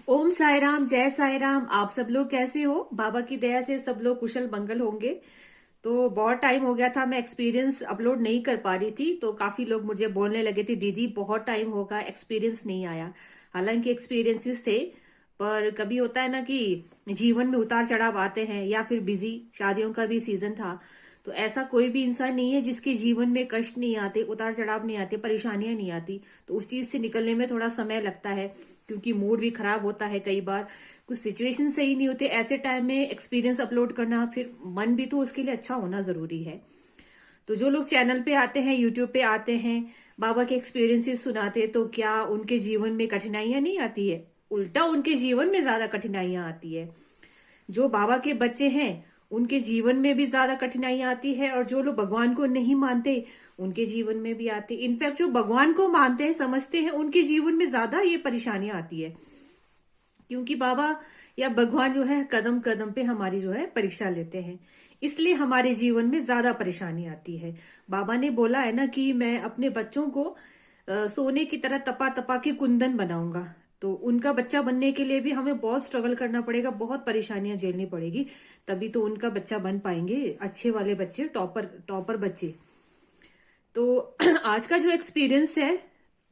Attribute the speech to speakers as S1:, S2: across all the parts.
S1: ओम साई राम, जय साई राम। आप सब लोग कैसे हो? बाबा की दया से सब लोग कुशल मंगल होंगे। तो बहुत टाइम हो गया था, मैं एक्सपीरियंस अपलोड नहीं कर पा रही थी, तो काफी लोग मुझे बोलने लगे थे, दीदी बहुत टाइम होगा, एक्सपीरियंस नहीं आया। हालांकि एक्सपीरियंसेस थे, पर कभी होता है ना कि जीवन में उतार चढ़ाव आते हैं, या फिर बिजी शादियों का भी सीजन था। तो ऐसा कोई भी इंसान नहीं है जिसके जीवन में कष्ट नहीं आते, उतार चढ़ाव नहीं आते, परेशानियां नहीं आती। तो उस चीज से निकलने में थोड़ा समय लगता है, क्योंकि मूड भी खराब होता है कई बार, कुछ सिचुएशन सही नहीं होते। ऐसे टाइम में एक्सपीरियंस अपलोड करना, फिर मन भी तो उसके लिए अच्छा होना जरूरी है। तो जो लोग चैनल पे आते हैं, यूट्यूब पे आते हैं, बाबा के एक्सपीरियंसेस सुनाते हैं, तो क्या उनके जीवन में कठिनाइयां नहीं आती है? उल्टा उनके जीवन में ज्यादा कठिनाइयां आती है। जो बाबा के बच्चे हैं उनके जीवन में भी ज्यादा कठिनाइयां आती है, और जो लोग भगवान को नहीं मानते उनके जीवन में भी आती है। इनफैक्ट जो भगवान को मानते हैं, समझते हैं, उनके जीवन में ज्यादा ये परेशानियां आती है, क्योंकि बाबा या भगवान जो है कदम कदम पे हमारी जो है परीक्षा लेते हैं। इसलिए हमारे जीवन में ज्यादा परेशानी आती है। बाबा ने बोला है ना कि मैं अपने बच्चों को सोने की तरह तपा तपा के कुंदन बनाऊंगा। तो उनका बच्चा बनने के लिए भी हमें बहुत स्ट्रगल करना पड़ेगा, बहुत परेशानियां झेलनी पड़ेगी, तभी तो उनका बच्चा बन पाएंगे, अच्छे वाले बच्चे, टॉपर टॉपर बच्चे। तो आज का जो एक्सपीरियंस है,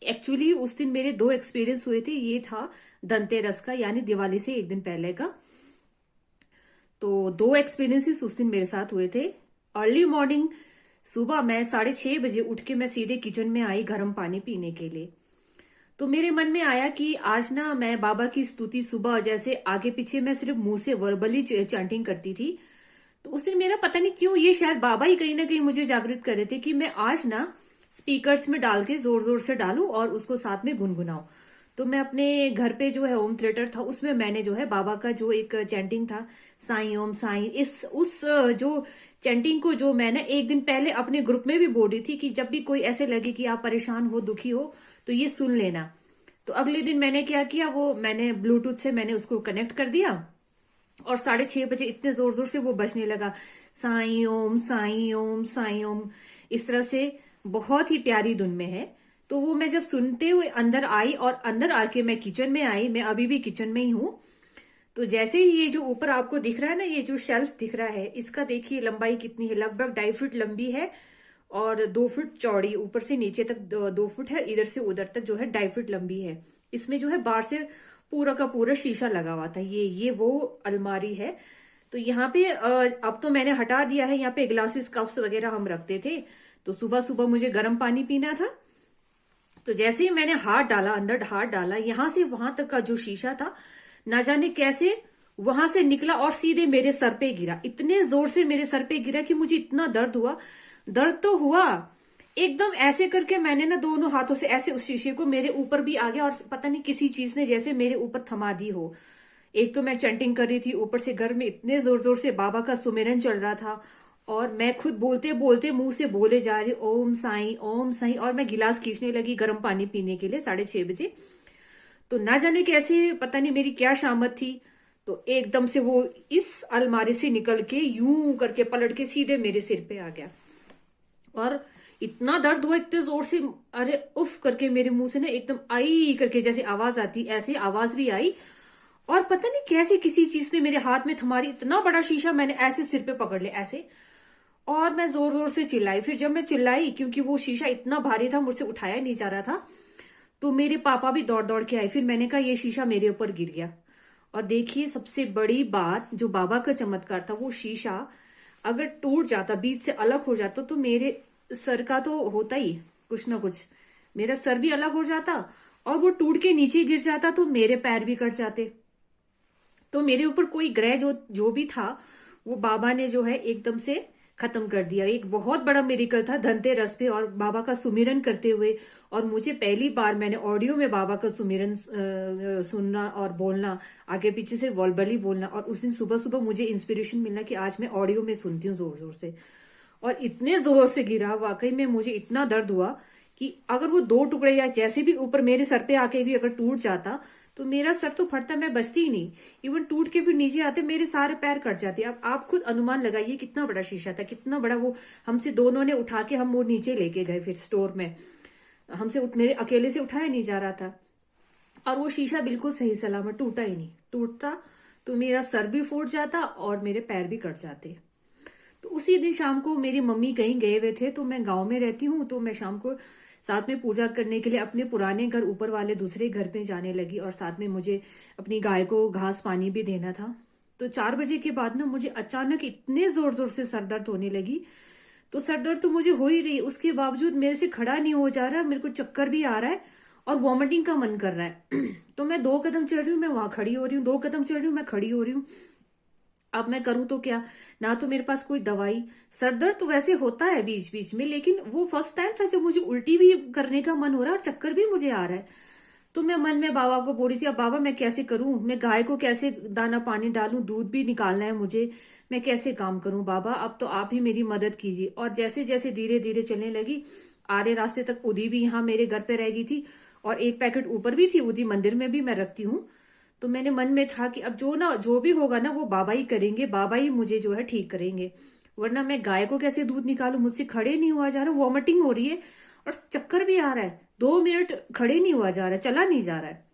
S1: एक्चुअली उस दिन मेरे दो एक्सपीरियंस हुए थे। ये था धनतेरस का, यानी दिवाली से एक दिन पहले का। तो दो एक्सपीरियंसेस उस दिन मेरे साथ हुए थे। अर्ली मॉर्निंग, सुबह मैं 6:30 बजे उठ के मैं सीधे किचन में आई गर्म पानी पीने के लिए। तो मेरे मन में आया कि आज ना मैं बाबा की स्तुति सुबह जैसे आगे पीछे मैं सिर्फ मुंह से वर्बली चैंटिंग करती थी। तो उस दिन मेरा पता नहीं क्यों, ये शायद बाबा ही कहीं ना कहीं मुझे जागृत कर रहे थे कि मैं आज ना स्पीकर्स में डाल के जोर जोर से डालूं और उसको साथ में गुनगुनाऊं। तो मैं अपने घर पे जो है होम थिएटर था, उसमें मैंने जो है बाबा का जो एक चैंटिंग था, साईं ओम साईं, इस उस जो चैंटिंग को जो मैंने एक दिन पहले अपने ग्रुप में भी बोली थी कि जब भी कोई ऐसे लगे कि आप परेशान हो, दुखी हो, तो ये सुन लेना। तो अगले दिन मैंने क्या किया, वो मैंने ब्लूटूथ से मैंने उसको कनेक्ट कर दिया, और 6:30 बजे इतने जोर जोर से वो बजने लगा, साईं ओम साईं ओम साईं ओम। इस तरह से बहुत ही प्यारी धुन में है। तो वो मैं जब सुनते हुए अंदर आई, और अंदर आके मैं किचन में आई, मैं अभी भी किचन में ही हूं। तो जैसे ही ये जो ऊपर आपको दिख रहा है ना, ये जो शेल्फ दिख रहा है, इसका देखिए लंबाई कितनी है, लगभग 2.5 फुट लंबी है और 2 फुट चौड़ी, ऊपर से नीचे तक 2 फुट है, इधर से उधर तक जो है 2.5 फुट लंबी है। इसमें जो है बाहर से पूरा का पूरा शीशा लगा हुआ था। ये वो अलमारी है। तो यहाँ पे अब तो मैंने हटा दिया है, यहाँ पे ग्लासेस कप्स वगैरह हम रखते थे। तो सुबह सुबह मुझे गर्म पानी पीना था। तो जैसे ही मैंने हाथ डाला, अंदर हाथ डाला, यहां से वहां तक का जो शीशा था, ना जाने कैसे वहां से निकला और सीधे मेरे सर पे गिरा। इतने जोर से मेरे सर पे गिरा कि मुझे इतना दर्द हुआ। दर्द तो हुआ, एकदम ऐसे करके मैंने ना दोनों हाथों से ऐसे उस शीशे को मेरे ऊपर भी आ गया, और पता नहीं किसी चीज ने जैसे मेरे ऊपर थमा दी हो। एक तो मैं चैंटिंग कर रही थी, ऊपर से घर में इतने जोर जोर से बाबा का सुमिरन चल रहा था, और मैं खुद बोलते बोलते मुंह से बोले जा रही ओम साईं ओम साईं, और मैं गिलास खींचने लगी गर्म पानी पीने के लिए 6:30 बजे। तो ना जाने कैसे, पता नहीं मेरी क्या शामत थी, तो एकदम से वो इस अलमारी से निकल के यूं करके पलट के सीधे मेरे सिर पे आ गया। और इतना दर्द हुआ, इतने जोर से, अरे उफ करके मेरे मुंह से ना एकदम आई करके जैसे आवाज आती, ऐसे आवाज भी आई। और पता नहीं कैसे किसी चीज ने मेरे हाथ में थमारी, इतना बड़ा शीशा मैंने ऐसे सिर पे पकड़ लिया ऐसे, और मैं जोर जोर से चिल्लाई। फिर जब मैं चिल्लाई, क्योंकि वो शीशा इतना भारी था, मुझसे उठाया नहीं जा रहा था, तो मेरे पापा भी दौड़ दौड़ के आए। फिर मैंने कहा ये शीशा मेरे ऊपर गिर गया। और देखिए सबसे बड़ी बात, जो बाबा का चमत्कार था, वो शीशा अगर टूट जाता, बीच से अलग हो जाता, तो मेरे सर का तो होता ही कुछ ना कुछ, मेरा सर भी अलग हो जाता, और वो टूट के नीचे गिर जाता तो मेरे पैर भी कट जाते। तो मेरे ऊपर कोई ग्रह जो जो भी था, वो बाबा ने जो है एकदम से खत्म कर दिया। एक बहुत बड़ा मिरेकल था धनतेरस पे, और बाबा का सुमिरन करते हुए। और मुझे पहली बार मैंने ऑडियो में बाबा का सुमिरन सुनना और बोलना, आगे पीछे से वर्बली बोलना। और उस दिन सुबह सुबह मुझे इंस्पिरेशन मिलना कि आज मैं ऑडियो में सुनती हूँ जोर जोर से। और इतने जोर से गिरा, वाकई में मुझे इतना दर्द हुआ कि अगर वो दो टुकड़े या जैसे भी ऊपर मेरे सर पे आके भी अगर टूट जाता, तो मेरा सर तो फटता, मैं बचती ही नहीं। इवन टूट के फिर नीचे आते मेरे सारे पैर कट जाते। अब आप खुद अनुमान लगाइए कितना बड़ा शीशा था, कितना बड़ा वो हमसे दोनों ने उठा के हम वो नीचे लेके गए फिर स्टोर में। हमसे मेरे अकेले से उठाया नहीं जा रहा था। और वो शीशा बिल्कुल सही सलामत टूटा ही नहीं। टूटता तो मेरा सर भी फूट जाता और मेरे पैर भी कट जाते। तो उसी दिन शाम को मेरी मम्मी कहीं गए हुए थे, तो मैं गांव में रहती हूँ, तो मैं शाम को साथ में पूजा करने के लिए अपने पुराने घर ऊपर वाले दूसरे घर में जाने लगी, और साथ में मुझे अपनी गाय को घास पानी भी देना था। तो 4 बजे के बाद ना मुझे अचानक इतने जोर जोर से सर दर्द होने लगी। तो सर दर्द तो मुझे हो ही रही, उसके बावजूद मेरे से खड़ा नहीं हो जा रहा, मेरे को चक्कर भी आ रहा है और वॉमिटिंग का मन कर रहा है। तो मैं 2 कदम चल रही हूँ, मैं वहां खड़ी हो रही हूँ, 2 कदम चल रही हूँ, मैं खड़ी हो रही हूँ। अब मैं करूं तो क्या, ना तो मेरे पास कोई दवाई। सर दर्द तो वैसे होता है बीच बीच में, लेकिन वो फर्स्ट टाइम था जब मुझे उल्टी भी करने का मन हो रहा है और चक्कर भी मुझे आ रहा है। तो मैं मन में बाबा को बोल रही थी, अब बाबा मैं कैसे करूं, मैं गाय को कैसे दाना पानी डालूं, दूध भी निकालना है मुझे, मैं कैसे काम करूं बाबा, अब तो आप ही मेरी मदद कीजिए। और जैसे जैसे धीरे धीरे चलने लगी, आधे रास्ते तक उदी भी यहाँ मेरे घर पे रह गई थी, और एक पैकेट ऊपर भी थी, उदी मंदिर में भी मैं रखती हूँ। तो मैंने मन में था कि अब जो भी होगा ना वो बाबा ही करेंगे, बाबा ही मुझे जो है ठीक करेंगे, वरना मैं गाय को कैसे दूध निकालूं, मुझसे खड़े नहीं हुआ जा रहा, वॉमिटिंग हो रही है और चक्कर भी आ रहा है, 2 मिनट खड़े नहीं हुआ जा रहा है, चला नहीं जा रहा है।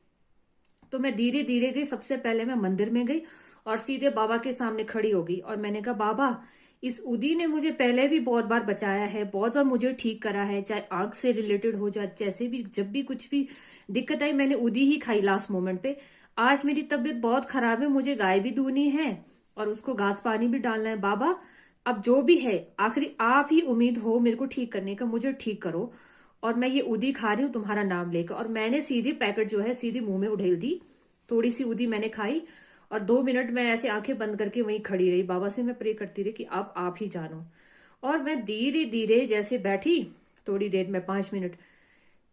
S1: तो मैं धीरे धीरे गई, सबसे पहले मैं मंदिर में गई और सीधे बाबा के सामने खड़ी हो गई, और मैंने कहा बाबा, इस उदी ने मुझे पहले भी बहुत बार बचाया है, बहुत बार मुझे ठीक करा है, चाहे आग से रिलेटेड हो जाए, जैसे भी जब भी कुछ भी दिक्कत आई मैंने उदी ही खाई लास्ट मोमेंट पे। आज मेरी तबीयत बहुत खराब है, मुझे गाय भी दूनी है और उसको घास पानी भी डालना है, बाबा अब जो भी है आखिरी आप ही उम्मीद हो मेरे को ठीक करने का, मुझे ठीक करो। और मैं ये उदी खा रही हूँ तुम्हारा नाम लेकर। और मैंने सीधी पैकेट जो है सीधी मुंह में उड़ेल दी, थोड़ी सी उदी मैंने खाई, और 2 मिनट मैं ऐसे आंखें बंद करके वहीं खड़ी रही, बाबा से मैं प्रे करती रही कि अब आप ही जानो। और मैं धीरे धीरे जैसे बैठी, थोड़ी देर में 5 मिनट,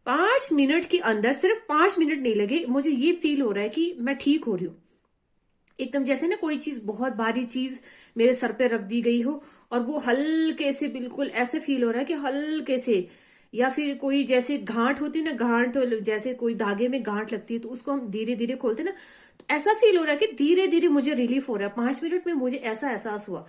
S1: 5 मिनट के अंदर, सिर्फ 5 मिनट नहीं लगे, मुझे ये फील हो रहा है कि मैं ठीक हो रही हूँ। एकदम जैसे ना कोई चीज, बहुत भारी चीज मेरे सर पे रख दी गई हो, और वो हल्के से, बिल्कुल ऐसे फील हो रहा है कि हल्के से, या फिर कोई जैसे गांठ होती है ना, गांठ जैसे कोई धागे में गांठ लगती है तो उसको हम धीरे धीरे खोलते हैं ना, तो ऐसा फील हो रहा है कि धीरे धीरे मुझे रिलीफ हो रहा है। 5 मिनट में मुझे ऐसा एहसास हुआ।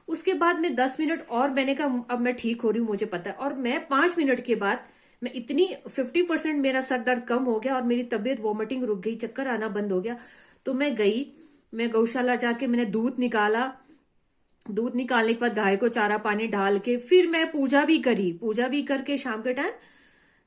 S1: उसके बाद में 10 मिनट और मैंने कहा अब मैं ठीक हो रही हूँ, मुझे पता है। और मैं 5 मिनट के बाद मैं इतनी 50% मेरा सर दर्द कम हो गया और मेरी तबीयत, वॉमिटिंग रुक गई, चक्कर आना बंद हो गया। तो मैं गई, मैं गौशाला जाके मैंने दूध निकाला, दूध निकालने के बाद गाय को चारा पानी डाल के फिर मैं पूजा भी करी, पूजा भी करके शाम के टाइम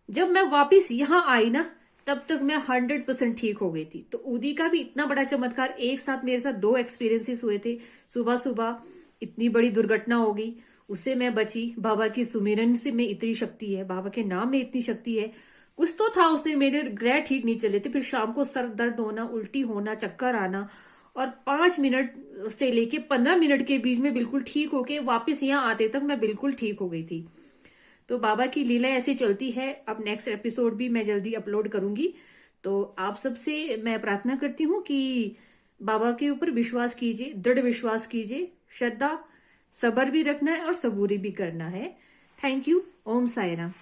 S1: जब मैं वापस यहाँ आई ना, तब तक मैं 100% ठीक हो गई थी। तो उदी का भी इतना बड़ा चमत्कार, एक साथ मेरे साथ 2 एक्सपीरियंसेस हुए थे। सुबह सुबह इतनी बड़ी दुर्घटना हो गई, उससे मैं बची। बाबा की सुमिरन से में इतनी शक्ति है, बाबा के नाम में इतनी शक्ति है। कुछ तो था उससे, मेरे ग्रह ठीक नहीं चले थे, फिर शाम को सर दर्द होना, उल्टी होना, चक्कर आना, और 5 मिनट से लेके 15 मिनट के बीच में बिल्कुल ठीक होके वापस यहाँ आते तक मैं बिल्कुल ठीक हो गई थी। तो बाबा की लीला ऐसी चलती है। अब नेक्स्ट एपिसोड भी मैं जल्दी अपलोड करूंगी। तो आप सबसे मैं प्रार्थना करती हूँ कि बाबा के ऊपर विश्वास कीजिए, दृढ़ विश्वास कीजिए, श्रद्धा, सब्र भी रखना है और सबूरी भी करना है। Thank you. ओम साई राम।